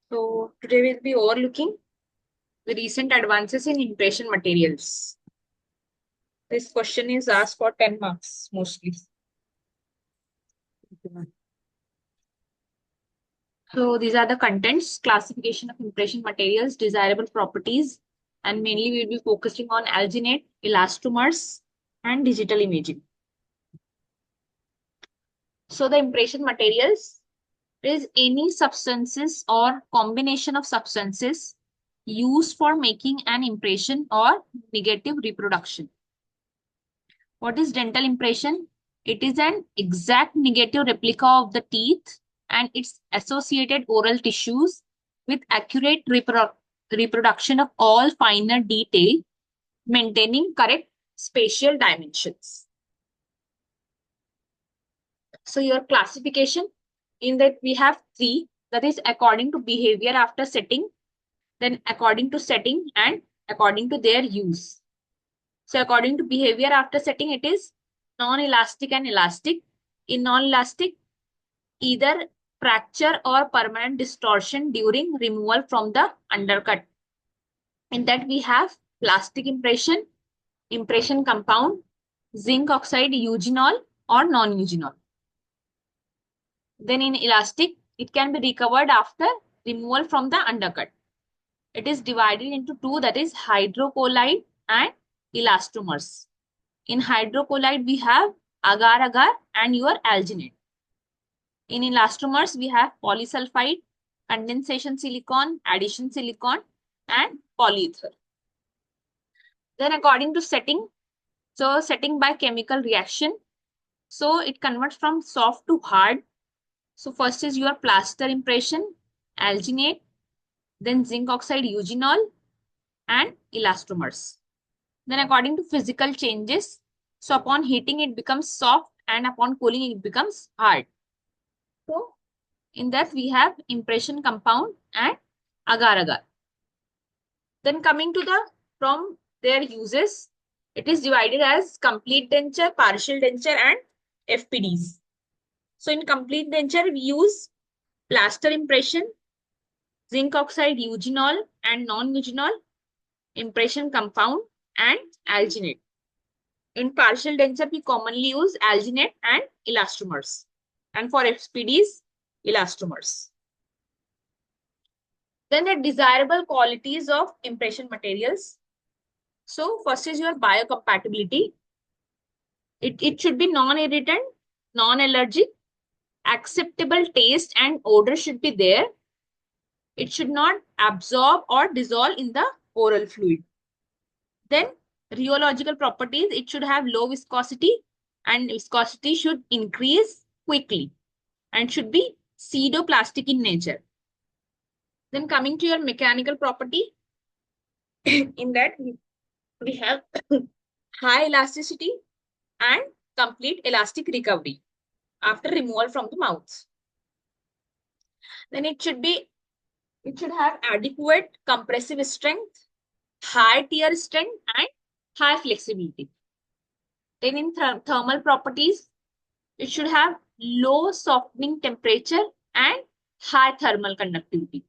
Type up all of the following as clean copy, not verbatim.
So today we'll be overlooking the recent advances in impression materials. This question is asked for 10 marks mostly. So these are the contents, classification of impression materials, desirable properties, and mainly we'll be focusing on alginate, elastomers, and digital imaging. So the impression materials is any substances or combination of substances used for making an impression or negative reproduction. What is dental impression? It is an exact negative replica of the teeth and its associated oral tissues with accurate reproduction of all finer detail, maintaining correct spatial dimensions. So your classification in that we have three, that is according to behavior after setting, then according to setting, and according to their use. So according to behavior after setting, it is non-elastic and elastic. In non-elastic, either fracture or permanent distortion during removal from the undercut. In that we have plastic impression, impression compound, zinc oxide eugenol or non-eugenol. Then in elastic, it can be recovered after removal from the undercut. It is divided into two, that is hydrocolloid and elastomers. In hydrocolloid, we have agar-agar and your alginate. In elastomers, we have polysulfide, condensation silicon, addition silicon, and polyether. Then according to setting, so setting by chemical reaction, so it converts from soft to hard. So first is your plaster impression, alginate, then zinc oxide eugenol, and elastomers. Then according to physical changes, so upon heating it becomes soft and upon cooling it becomes hard. So in that we have impression compound and agar-agar. Then coming to the from their uses, it is divided as complete denture, partial denture, and FPDs. So in complete denture, we use plaster impression, zinc oxide eugenol and non-eugenol, impression compound, and alginate. In partial denture, we commonly use alginate and elastomers. And for FPDs, elastomers. Then the desirable qualities of impression materials. So first is your biocompatibility. It should be non-irritant, non-allergic, acceptable taste and odor should be there. It should not absorb or dissolve in the oral fluid. Then rheological properties, it should have low viscosity and viscosity should increase quickly and should be pseudoplastic in nature. Then coming to your mechanical property, in that we have high elasticity and complete elastic recovery after removal from the mouth. Then it should have adequate compressive strength, high tear strength, and high flexibility. Then in thermal properties, it should have low softening temperature and high thermal conductivity.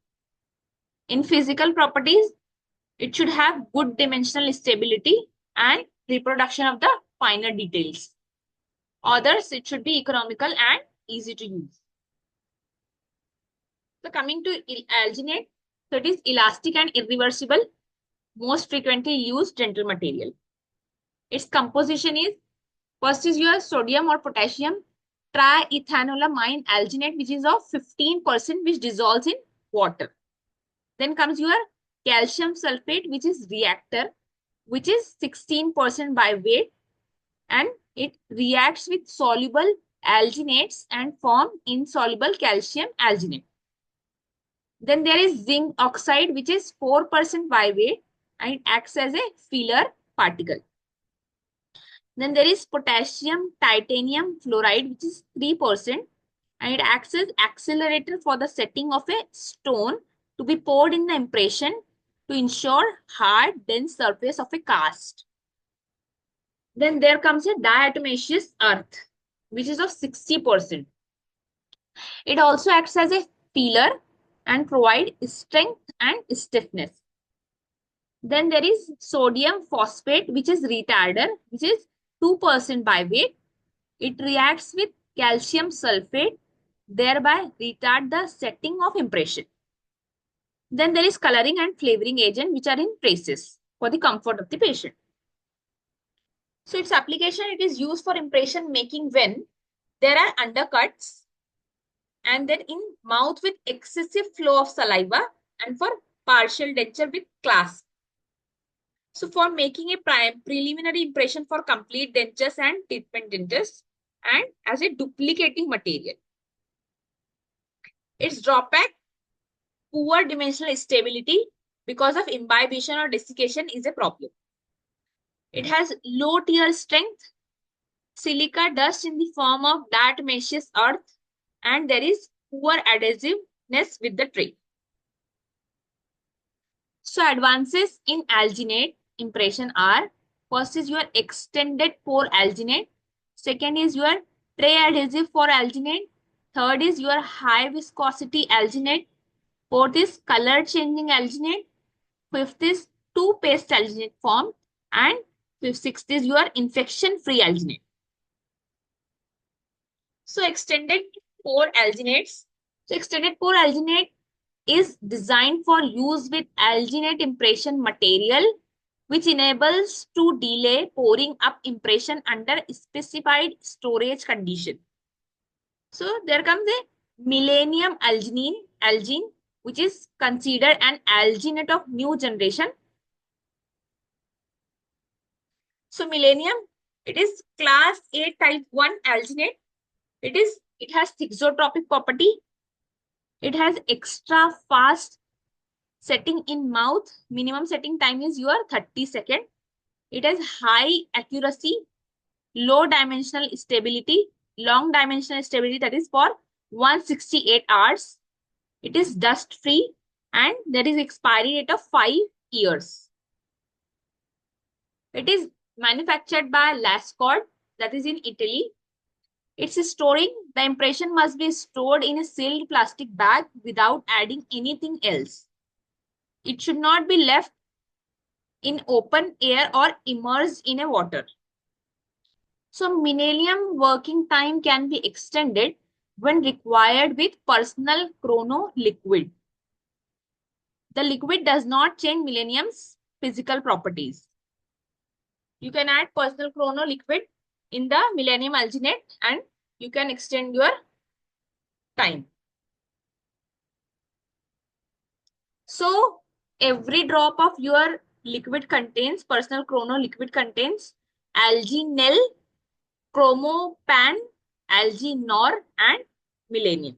In physical properties, it should have good dimensional stability and reproduction of the finer details. Others, it should be economical and easy to use. So coming to alginate, so it is elastic and irreversible, most frequently used dental material. Its composition is, first is your sodium or potassium triethanolamine alginate, which is of 15%, which dissolves in water. Then comes your calcium sulfate, which is reactor, which is 16% by weight, and it reacts with soluble alginates and form insoluble calcium alginate. Then there is zinc oxide, which is 4% by weight, and it acts as a filler particle. Then there is potassium titanium fluoride, which is 3%, and it acts as accelerator for the setting of a stone to be poured in the impression to ensure hard, dense surface of a cast. Then there comes a diatomaceous earth, which is of 60%. It also acts as a filler and provide strength and stiffness. Then there is sodium phosphate, which is retarder, which is 2% by weight. It reacts with calcium sulfate, thereby retard the setting of impression. Then there is coloring and flavoring agent, which are in traces for the comfort of the patient. So its application, it is used for impression making when there are undercuts and then in mouth with excessive flow of saliva and for partial denture with clasp. So for making a preliminary impression for complete dentures and treatment dentures and as a duplicating material. Its drawback, poor dimensional stability because of imbibition or desiccation is a problem. It has low tear strength, silica dust in the form of diatomaceous earth, and there is poor adhesiveness with the tray. So advances in alginate impression are, first is your extended pore alginate, second is your tray adhesive for alginate, third is your high viscosity alginate, fourth is color changing alginate, fifth is two paste alginate form, and sixth is your infection free alginate. So extended pore alginates. So extended pore alginate is designed for use with alginate impression material, which enables to delay pouring up impression under specified storage condition. So there comes a millennium algene, which is considered an alginate of new generation. So millennium, it is class A type 1 alginate. It has thixotropic property. It has extra fast setting in mouth. Minimum setting time is your 30 seconds. It has high accuracy, low dimensional stability, long dimensional stability, that is for 168 hours. It is dust free and there is expiry date of 5 years. It is manufactured by Lascaux, that is in Italy. It's storing, the impression must be stored in a sealed plastic bag without adding anything else. It should not be left in open air or immersed in a water. So millennium working time can be extended when required with personal chrono liquid. The liquid does not change millennium's physical properties. You can add personal chrono liquid in the millennium alginate and you can extend your time. So every drop of your liquid contains, personal chrono liquid contains alginel, chromopan, alginor, and millennium.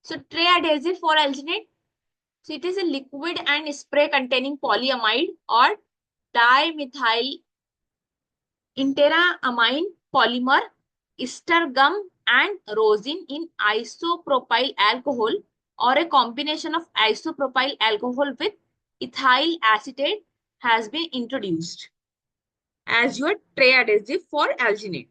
So tray adhesive for alginate. So it is a liquid and spray containing polyamide or dimethyl interamine polymer, ester gum, and rosin in isopropyl alcohol or a combination of isopropyl alcohol with ethyl acetate has been introduced as your tray adhesive for alginate.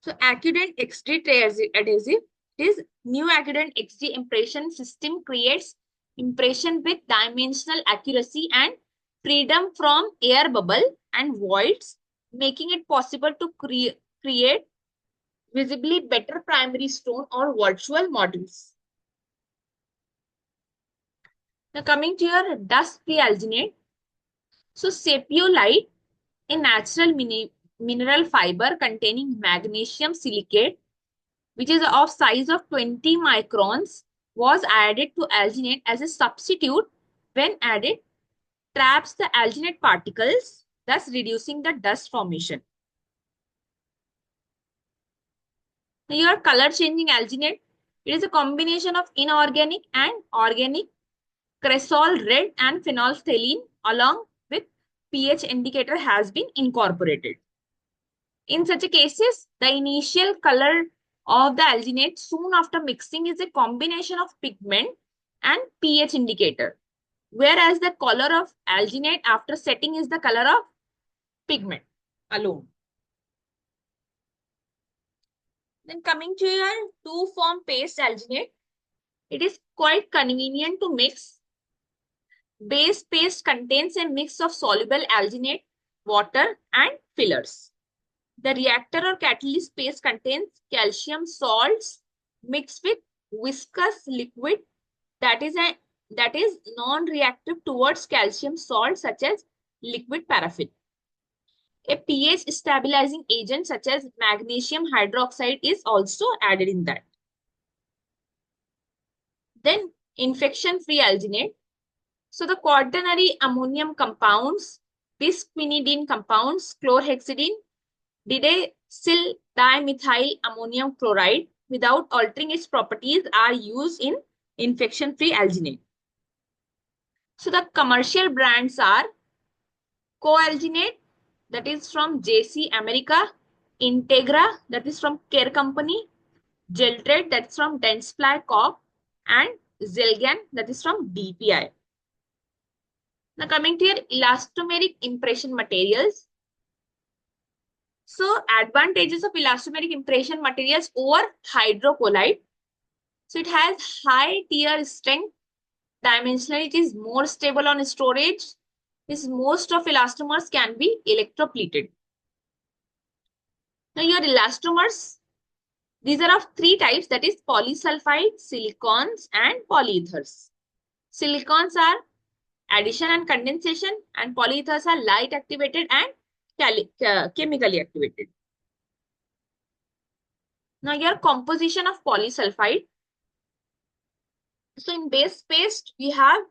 So Accudent XD tray adhesive, this new Accudent XD impression system creates impression with dimensional accuracy and freedom from air bubble and voids, making it possible to create visibly better primary stone or virtual models. Now coming to your dust-free alginate. So sapiolite, a natural mineral fiber containing magnesium silicate, which is of size of 20 microns, was added to alginate as a substitute. When added, traps the alginate particles, thus reducing the dust formation. Now, your color changing alginate, it is a combination of inorganic and organic cresol red and phenolphthalein along with pH indicator has been incorporated. In such a cases, the initial color of the alginate soon after mixing is a combination of pigment and pH indicator, whereas the color of alginate after setting is the color of pigment alone. Then coming to your two-form paste alginate, it is quite convenient to mix. Base paste contains a mix of soluble alginate, water, and fillers. The reactor or catalyst paste contains calcium salts mixed with viscous liquid that is non-reactive towards calcium salt such as liquid paraffin. A pH stabilizing agent such as magnesium hydroxide is also added in that. Then infection-free alginate. So the quaternary ammonium compounds, bisquinidine compounds, chlorhexidine, didecyl dimethyl ammonium chloride without altering its properties are used in infection-free alginate. So the commercial brands are Coalginate, that is from JC America, Integra, that is from Care Company, Geltrate, that's from Dentsply Corp, and Zelgan, that is from DPI. Now coming to your elastomeric impression materials. So advantages of elastomeric impression materials over hydrocolloid. So it has high tear strength. Dimensionally, it is more stable on storage. Most of elastomers can be electropleted. Now your elastomers, these are of three types, that is polysulfide, silicons, and polyethers. Silicons are addition and condensation, and polyethers are light activated and chemically activated. Now your composition of polysulfide. So in base paste, we have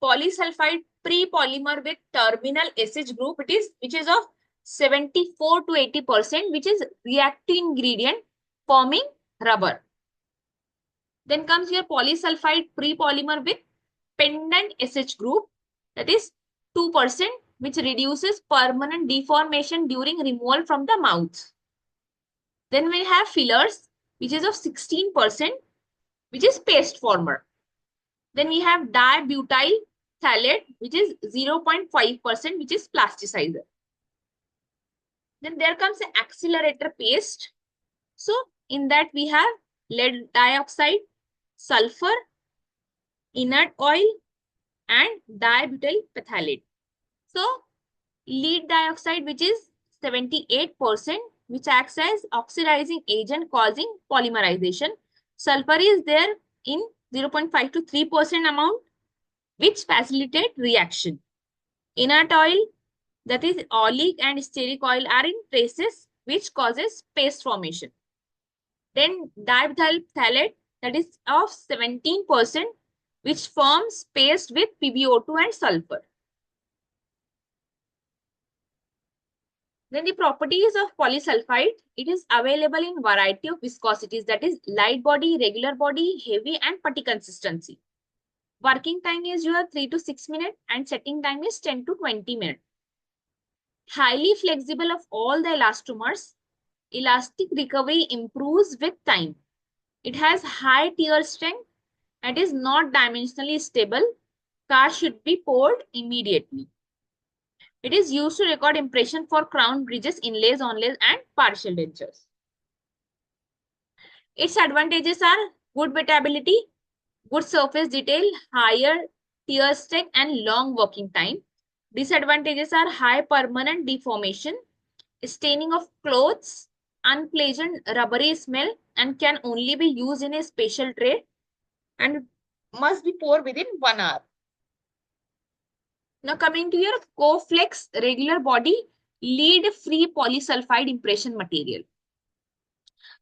polysulfide pre-polymer with terminal SH group, which is of 74 to 80%, which is reactive ingredient forming rubber. Then comes your polysulfide pre-polymer with pendant SH group, that is 2%, which reduces permanent deformation during removal from the mouth. Then we have fillers, which is of 16%, which is paste former. Then we have dibutyl phthalate, which is 0.5%, which is plasticizer. Then there comes an accelerator paste. So in that we have lead dioxide, sulfur, inert oil, and dibutyl phthalate. So lead dioxide, which is 78%, which acts as oxidizing agent causing polymerization. Sulfur is there in 0.5 to 3% amount, which facilitate reaction. Inert oil, that is oleic and stearic oil, are in traces, which causes paste formation. Then dibutyl phthalate, that is of 17%, which forms paste with PbO2 and sulfur. Then the properties of polysulfide, it is available in variety of viscosities, that is light body, regular body, heavy, and putty consistency. Working time is your 3 to 6 minutes and setting time is 10 to 20 minutes. Highly flexible of all the elastomers, elastic recovery improves with time. It has high tear strength and is not dimensionally stable. Cast should be poured immediately. It is used to record impression for crown bridges, inlays, onlays, and partial dentures. Its advantages are good wettability, good surface detail, higher tear strength, and long working time. Disadvantages are high permanent deformation, staining of clothes, unpleasant rubbery smell, and can only be used in a special tray and must be poured within 1 hour. Now coming to your Coflex regular body lead-free polysulfide impression material.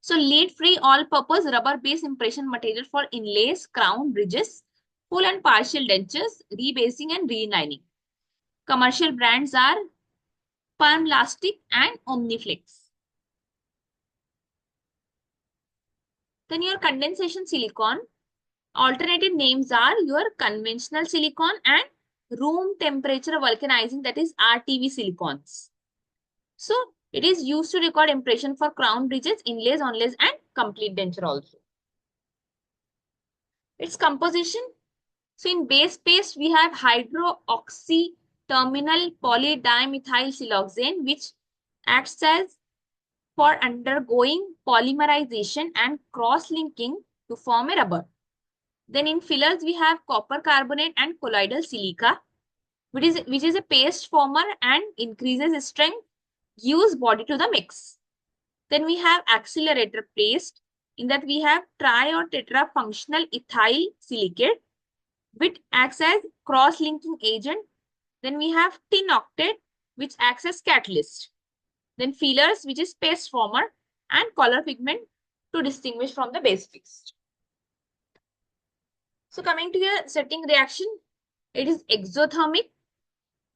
So lead-free all-purpose rubber-based impression material for inlays, crown, bridges, full and partial dentures, rebasing and relining. Commercial brands are Permlastic and Omniflex. Then your condensation silicone. Alternative names are your conventional silicone and room temperature vulcanizing, that is RTV silicones. So it is used to record impression for crown bridges, inlays, onlays, and complete denture also. Its composition. So in base paste, we have hydroxy terminal polydimethyl siloxane, which acts as for undergoing polymerization and cross-linking to form a rubber. Then in fillers, we have copper carbonate and colloidal silica, which is a paste former and increases strength, gives body to the mix. Then we have accelerator paste, in that we have tri or tetra functional ethyl silicate, which acts as cross-linking agent. Then we have tin octet, which acts as catalyst. Then fillers, which is paste former, and color pigment to distinguish from the base paste. So coming to your setting reaction, it is exothermic.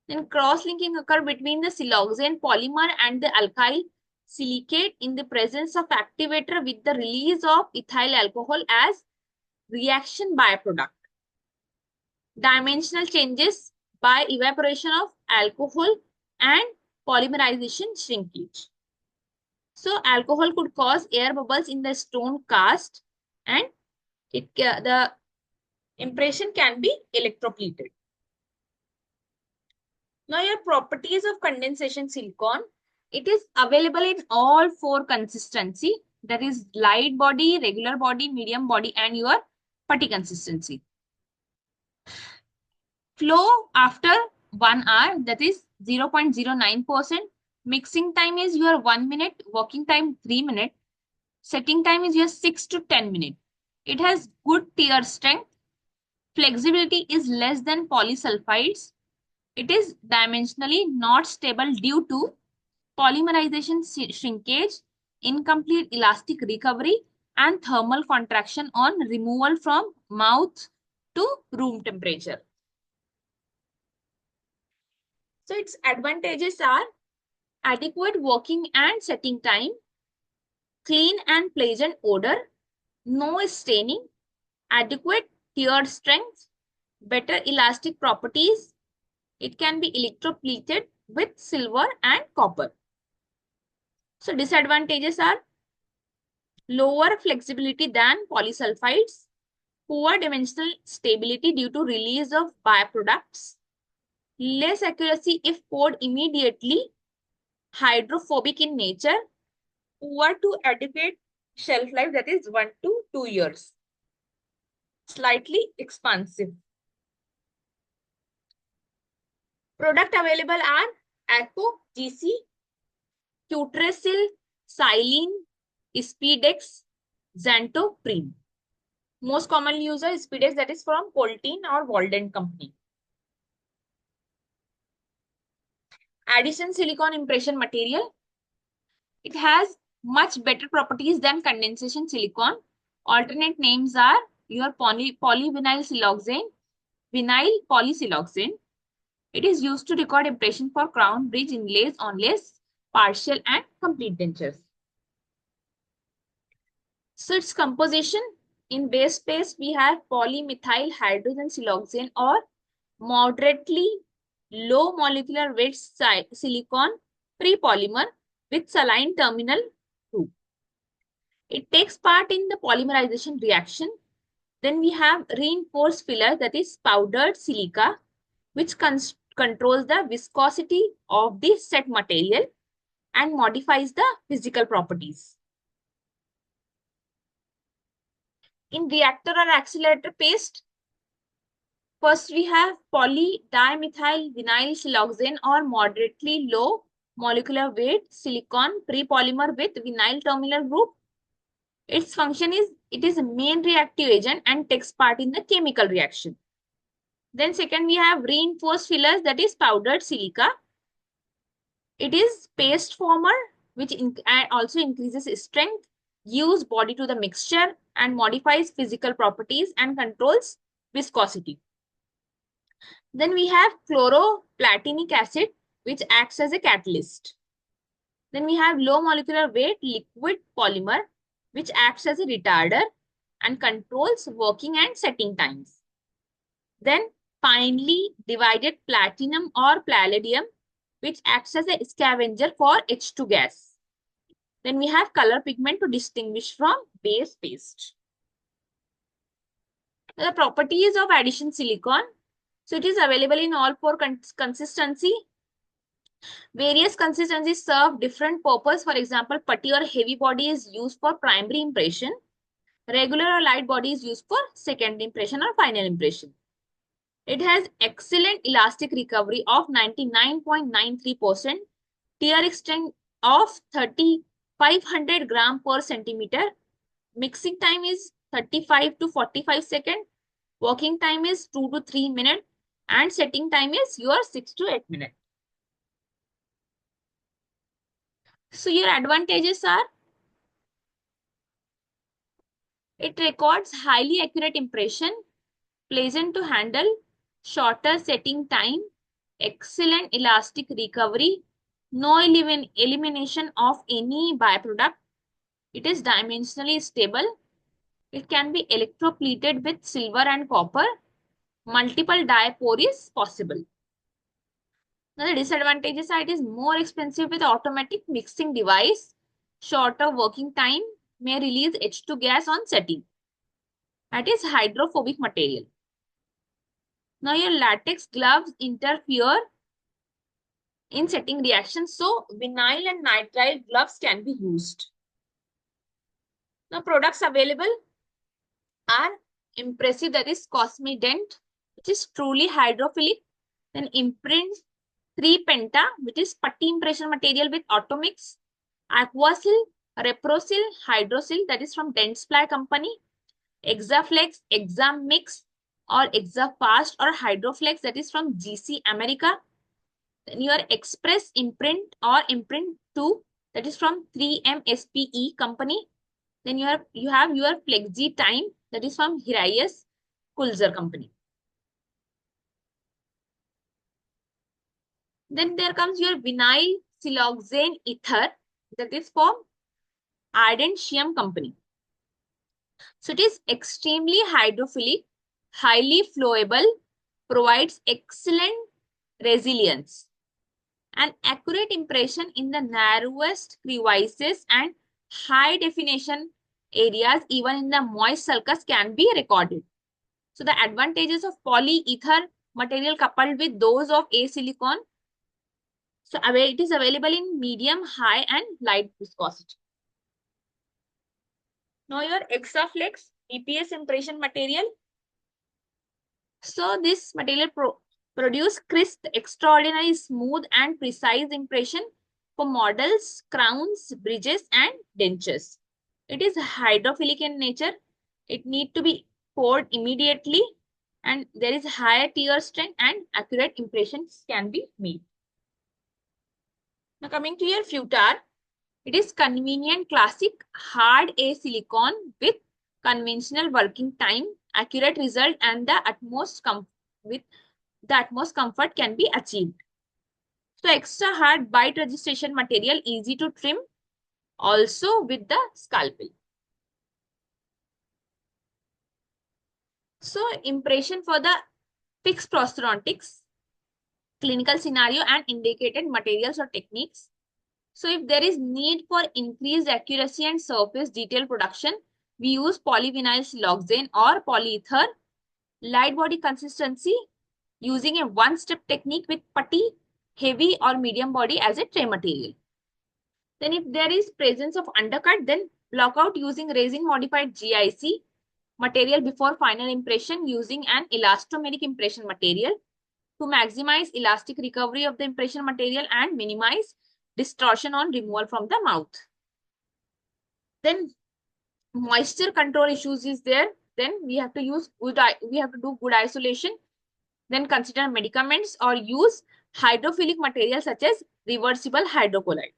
Then cross-linking occur between the siloxane polymer and the alkyl silicate in the presence of activator with the release of ethyl alcohol as reaction byproduct. Dimensional changes by evaporation of alcohol and polymerization shrinkage. So alcohol could cause air bubbles in the stone cast, and the impression can be electroplated. Now your properties of condensation silicon, it is available in all four consistency, that is light body, regular body, medium body, and your putty consistency. Flow after 1 hour, that is 0.09%. Mixing time is your 1 minute, working time 3 minutes. Setting time is your 6 to 10 minutes. It has good tear strength. Flexibility is less than polysulfides. It is dimensionally not stable due to polymerization shrinkage, incomplete elastic recovery, and thermal contraction on removal from mouth to room temperature. So its advantages are adequate working and setting time, clean and pleasant odor, no staining, adequate tear strength, better elastic properties. It can be electroplated with silver and copper. So disadvantages are lower flexibility than polysulfides, poor dimensional stability due to release of byproducts, less accuracy if poured immediately, hydrophobic in nature, poor to adequate shelf life, that is 1 to 2 years, slightly expansive. Product available are ACO, GC, Cutresil, Silene, Speedex, Xantoprene. Most commonly used are Speedex, that is from Coltine or Walden company. Addition silicon impression material. It has much better properties than condensation silicon. Alternate names are your polyvinyl siloxane, vinyl polysiloxane. It is used to record impression for crown, bridge, inlays, onlays, partial and complete dentures. So its composition, in base space, we have polymethyl hydrogen siloxane or moderately low molecular weight silicon prepolymer with saline terminal group. It takes part in the polymerization reaction. Then we have reinforced filler, that is powdered silica, which controls the viscosity of the set material and modifies the physical properties. In reactor or accelerator paste, first we have polydimethyl vinyl siloxane or moderately low molecular weight silicon prepolymer with vinyl terminal group. Its function is, it is a main reactive agent and takes part in the chemical reaction. Then second we have reinforced fillers, that is powdered silica. It is paste former, which also increases strength, gives body to the mixture, and modifies physical properties and controls viscosity. Then we have chloroplatinic acid, which acts as a catalyst. Then we have low molecular weight liquid polymer, which acts as a retarder and controls working and setting times. Then finely divided platinum or palladium, which acts as a scavenger for H2 gas. Then we have color pigment to distinguish from base paste. The properties of addition silicon. So it is available in all four consistency. Various consistencies serve different purpose. For example, putty or heavy body is used for primary impression. Regular or light body is used for secondary impression or final impression. It has excellent elastic recovery of 99.93%, tear extent of 3,500 gram per centimeter. Mixing time is 35 to 45 seconds. Working time is 2 to 3 minutes. And setting time is your 6 to 8 minutes. So your advantages are, it records highly accurate impression, pleasant to handle, shorter setting time, excellent elastic recovery, no elimination of any byproduct. It is dimensionally stable. It can be electropleted with silver and copper. Multiple dye pour is possible. Now the disadvantages are, it is more expensive with automatic mixing device. Shorter working time, may release H2 gas on setting. That is hydrophobic material. Now your latex gloves interfere in setting reactions, so vinyl and nitrile gloves can be used. Now products available are Impressive, that is Cosmident, which is truly hydrophilic. Then Imprint 3 Penta, which is putty impression material with Automix. Aquasil, Reprosil, Hydrosil, that is from Dentsply company. Exaflex, Examix or Exafast or Hydroflex, that is from GC America. Then your Express Imprint or Imprint 2, that is from 3M SPE company. Then you have your Flexi Time, that is from Hiraeus Kulzer company. Then there comes your vinyl siloxane ether, that is from Ardentium company. So it is extremely hydrophilic, highly flowable, provides excellent resilience, and accurate impression in the narrowest crevices and high definition areas, even in the moist sulcus, can be recorded. So the advantages of polyether material coupled with those of silicone. So it is available in medium, high, and light viscosity. Now your Exaflex EPS impression material. So this material produce crisp, extraordinary, smooth, and precise impression for models, crowns, bridges, and dentures. It is hydrophilic in nature. It need to be poured immediately, and there is higher tear strength and accurate impressions can be made. Now coming to your Futar, it is convenient, classic, hard silicone with conventional working time, accurate result, and the utmost comfort can be achieved. So extra hard bite registration material, easy to trim, also with the scalpel. So impression for the fixed prosthodontics, clinical scenario and indicated materials or techniques. So if there is need for increased accuracy and surface detail production, we use polyvinyl siloxane or polyether. Light body consistency, using a one-step technique with putty, heavy or medium body as a tray material. Then if there is presence of undercut, then block out using resin modified GIC material before final impression using an elastomeric impression material to maximize elastic recovery of the impression material and minimize distortion on removal from the mouth. Then moisture control issues is there. Then we have to do good isolation. Then consider medicaments or use hydrophilic materials such as reversible hydrocolloid.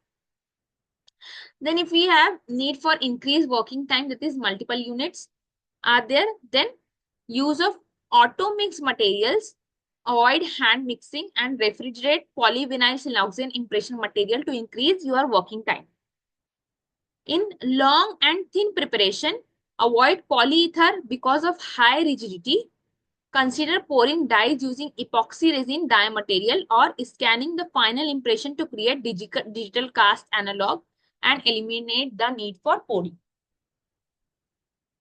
Then if we have need for increased working time, that is multiple units are there, then use of auto mix materials, avoid hand mixing, and refrigerate polyvinyl siloxane impression material to increase your working time. In long and thin preparation, avoid polyether because of high rigidity. Consider pouring dyes using epoxy resin dye material or scanning the final impression to create digital cast analog and eliminate the need for pouring.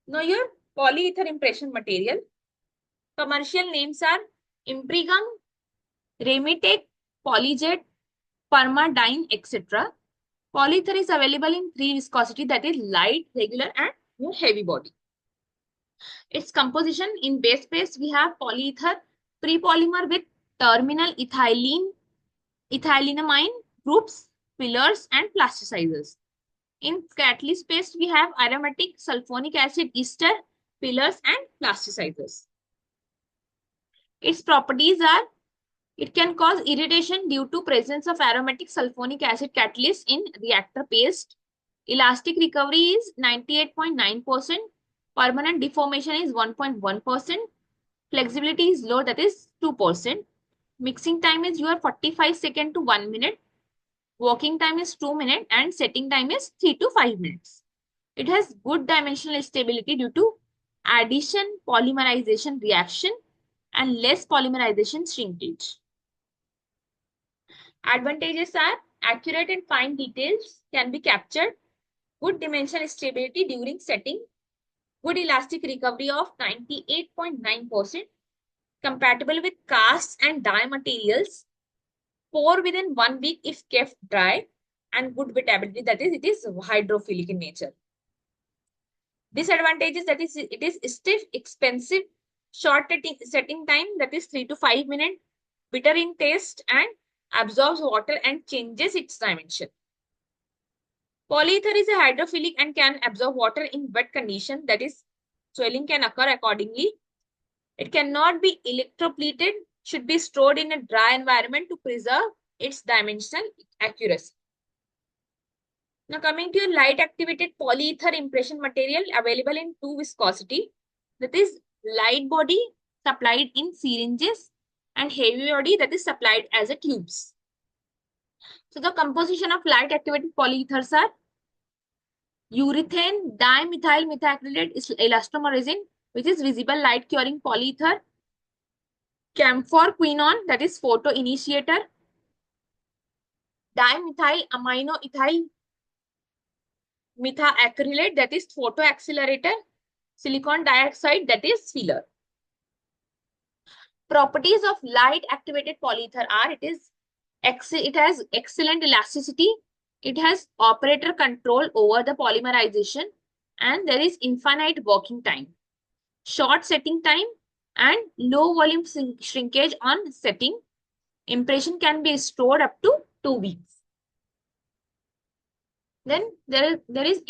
Now your polyether impression material. Commercial names are Imprigum, Remitec, Polyjet, permadyne, etc. Polyether is available in three viscosity, that is light, regular, and more heavy body. Its composition: in base phase, we have polyether prepolymer with terminal ethylenamine groups, fillers, and plasticizers. In catalyst phase, we have aromatic sulfonic acid ester, fillers, and plasticizers. Its properties are: it can cause irritation due to presence of aromatic sulfonic acid catalyst in reactor paste. Elastic recovery is 98.9%. Permanent deformation is 1.1%. Flexibility is low, that is 2%. Mixing time is your 45 seconds to 1 minute. Working time is 2 minutes and setting time is 3 to 5 minutes. It has good dimensional stability due to addition polymerization reaction and less polymerization shrinkage. Advantages are: accurate and fine details can be captured, good dimensional stability during setting, good elastic recovery of 98.9%, compatible with cast and die materials, pour within 1 week if kept dry, and good wettability, that is, it is hydrophilic in nature. Disadvantages: that is, it is stiff, expensive, short setting time, that is 3 to 5 minutes, bitter in taste, and absorbs water and changes its dimension. Polyether is a hydrophilic and can absorb water in wet condition, that is, swelling can occur accordingly. It cannot be electroplated, should be stored in a dry environment to preserve its dimensional accuracy. Now coming to a light activated polyether impression material available in two viscosity, that is light body supplied in syringes and heavy body that is supplied as a tubes. So the composition of light activated polyethers are: urethane dimethyl methacrylate is elastomer resin, which is visible light curing polyether; camphor quinone, that is photo initiator; dimethyl amino ethyl methacrylate, that is photo accelerator; silicon dioxide, that is filler. Properties of light activated polyether are: it has excellent elasticity, it has operator control over the polymerization, and there is infinite working time, short setting time, and low volume shrinkage on setting. Impression can be stored up to 2 weeks. Then there is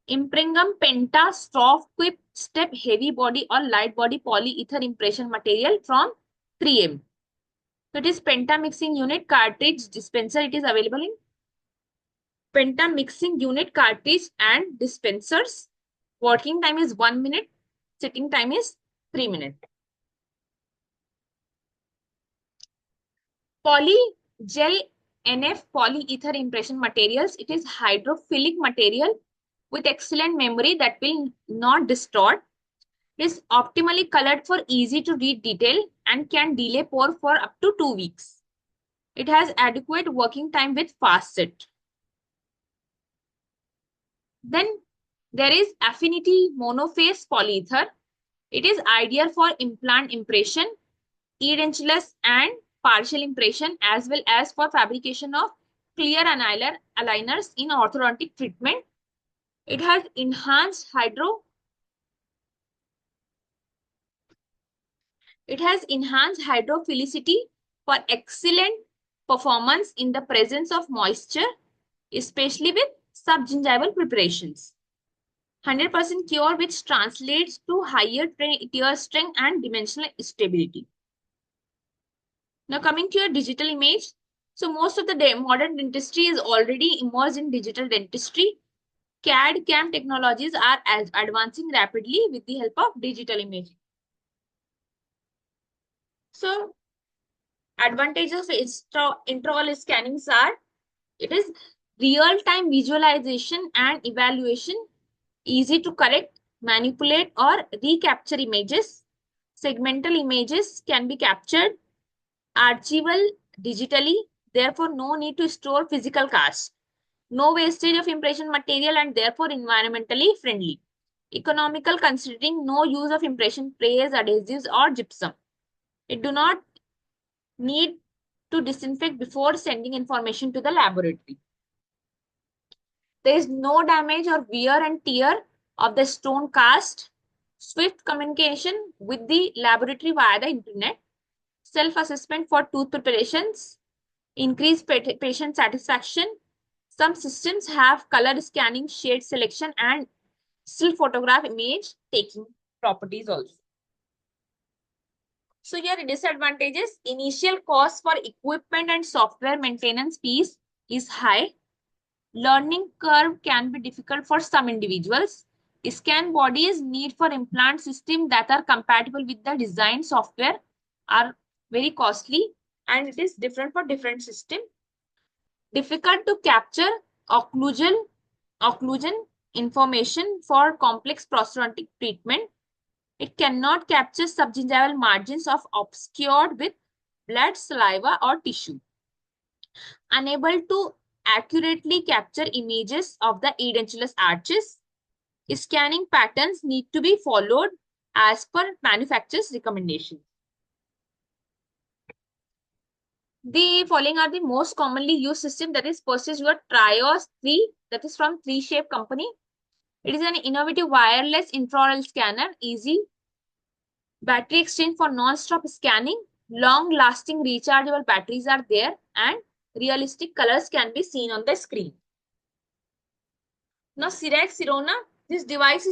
Impringham Penta soft quick step heavy body or light body polyether impression material from 3M. So it is Penta mixing unit cartridge dispenser. It is available in Penta mixing unit cartridge and dispensers. Working time is 1 minute. Sitting time is 3 minutes. Polygel NF polyether impression materials. It is hydrophilic material with excellent memory that will not distort. It is optimally colored for easy to read detail and can delay pour for up to 2 weeks. It has adequate working time with fast set. Then there is affinity monophase polyether. It is ideal for implant impression, edentulous and partial impression, as well as for fabrication of clear aligners in orthodontic treatment. It has enhanced hydrophilicity for excellent performance in the presence of moisture, especially with subgingival preparations. 100% cure, which translates to higher tear strength and dimensional stability. Now coming to your digital image. So most of the modern dentistry is already immersed in digital dentistry. CAD/CAM technologies are advancing rapidly with the help of digital imaging. So advantages of intraoral scannings are: it is real-time visualization and evaluation, easy to correct, manipulate, or recapture images. Segmental images can be captured, archival digitally, therefore no need to store physical cast. No wastage of impression material and therefore environmentally friendly. Economical, considering no use of impression trays, adhesives, or gypsum. It do not need to disinfect before sending information to the laboratory. There is no damage or wear and tear of the stone cast. Swift communication with the laboratory via the internet. Self-assessment for tooth preparations. Increase patient satisfaction. Some systems have color scanning, shade selection, and still photograph image taking properties also. So here disadvantages, initial cost for equipment and software maintenance fees is high. Learning curve can be difficult for some individuals. Scan bodies need for implant systems that are compatible with the design software are very costly, and it is different for different system. Difficult to capture occlusion information for complex prosthodontic treatment. It cannot capture subgingival margins of obscured with blood, saliva, or tissue. Unable to accurately capture images of the edentulous arches. Scanning patterns need to be followed as per manufacturer's recommendation. The following are the most commonly used system, that is first is your Trios 3, that is from 3Shape company. It is an innovative wireless intraoral scanner, easy battery exchange for non-stop scanning, long-lasting rechargeable batteries are there, and realistic colors can be seen on the screen. Now, Sirac Sirona, this device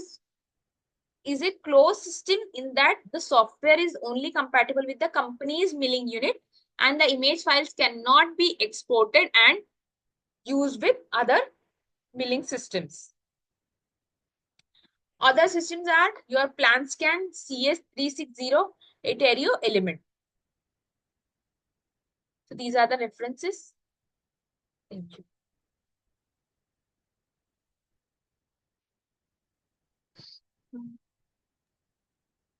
is a closed system in that the software is only compatible with the company's milling unit, and the image files cannot be exported and used with other milling systems. Other systems are your PlanScan CS360 Eterio Element. So these are the references. Thank you.